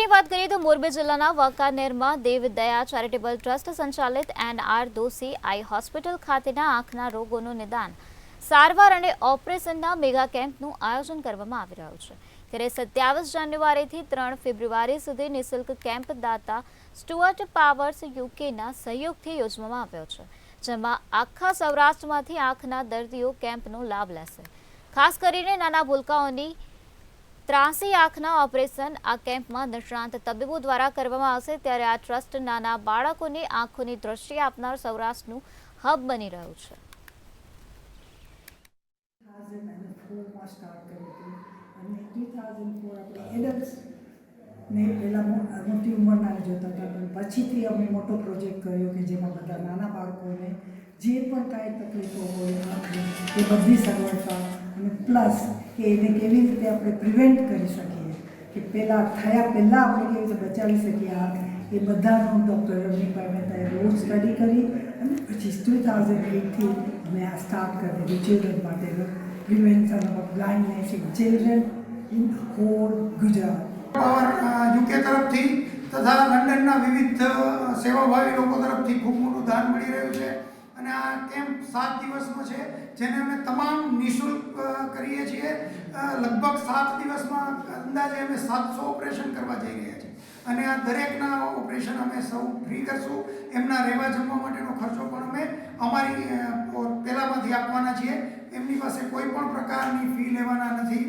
આગળની વાત કરીએ તો મોરબી જિલ્લાના વાંકાનેરમાં દેવદયા ચેરિટેબલ ટ્રસ્ટ સંચાલિત NR દોશી આઈ હોસ્પિટલ ખાતેના આંખના રોગોનું નિદાન, સારવાર અને ઓપરેશનના મેગા કેમ્પનું આયોજન કરવામાં આવી રહ્યું છે. ત્યારે 27 જાન્યુઆરીથી 3 ફેબ્રુઆરી સુધી નિઃશુલ્ક કેમ્પ દાતા સ્ટુઅર્ટ પાવર્સ યુકેના સહયોગથી યોજવામાં આવ્યો છે, જેમાં આખા સૌરાષ્ટ્રમાંથી આંખના દર્દીઓ કેમ્પનો લાભ લેશે. ખાસ કરીને નાના ભૂલકાઓની 83 આંખના ઓપરેશન આ કેમ્પમાં નિષ્ણાંત તબીબો દ્વારા કરવામાં આવશે. ત્યારે આ ટ્રસ્ટ નાના બાળકોની આંખોની દ્રષ્ટિ આપનાર સૌરાષ્ટ્રનું હબ બની રહ્યું છે. ને પહેલાં મોટી ઉંમરના જોતા હતા, પણ પછીથી અમે મોટો પ્રોજેક્ટ કર્યો કે જેમાં બધા નાના બાળકોને જે પણ કાંઈ તકલીફો હોય એ બધી સગવડતા અને પ્લસ કે એને કેવી રીતે આપણે પ્રિવેન્ટ કરી શકીએ, કે પહેલાં આપણે કેવી રીતે બચાવી શકીએ આંખ, એ બધાનું ડૉક્ટર રમણીભાઈ મહેતાએ રોજ સ્ટડી કરી અને પછી 2008થી અમે આ સ્ટાર્ટ કરી દીધું ચિલ્ડ્રન માટેનું prevention of blindness in children in whole Gujarat. UK તરફથી તથા લંડનના વિવિધ સેવાભાવી લોકો તરફથી ખૂબ મોટું દાન મળી રહ્યું છે અને આ કેમ્પ 7 દિવસનો છે, જેને અમે તમામ નિઃશુલ્ક કરીએ છીએ. લગભગ 7 દિવસમાં અંદાજે અમે 700 ઓપરેશન કરવા જઈ રહ્યા છીએ અને આ દરેકના ઓપરેશન અમે સૌ ફ્રી કરશું. એમના રહેવા જમવા માટેનો ખર્ચો પણ અમે અમારી પહેલાંમાંથી આપવાના છીએ. એમની પાસે કોઈ પણ પ્રકારની ફી લેવાના નથી.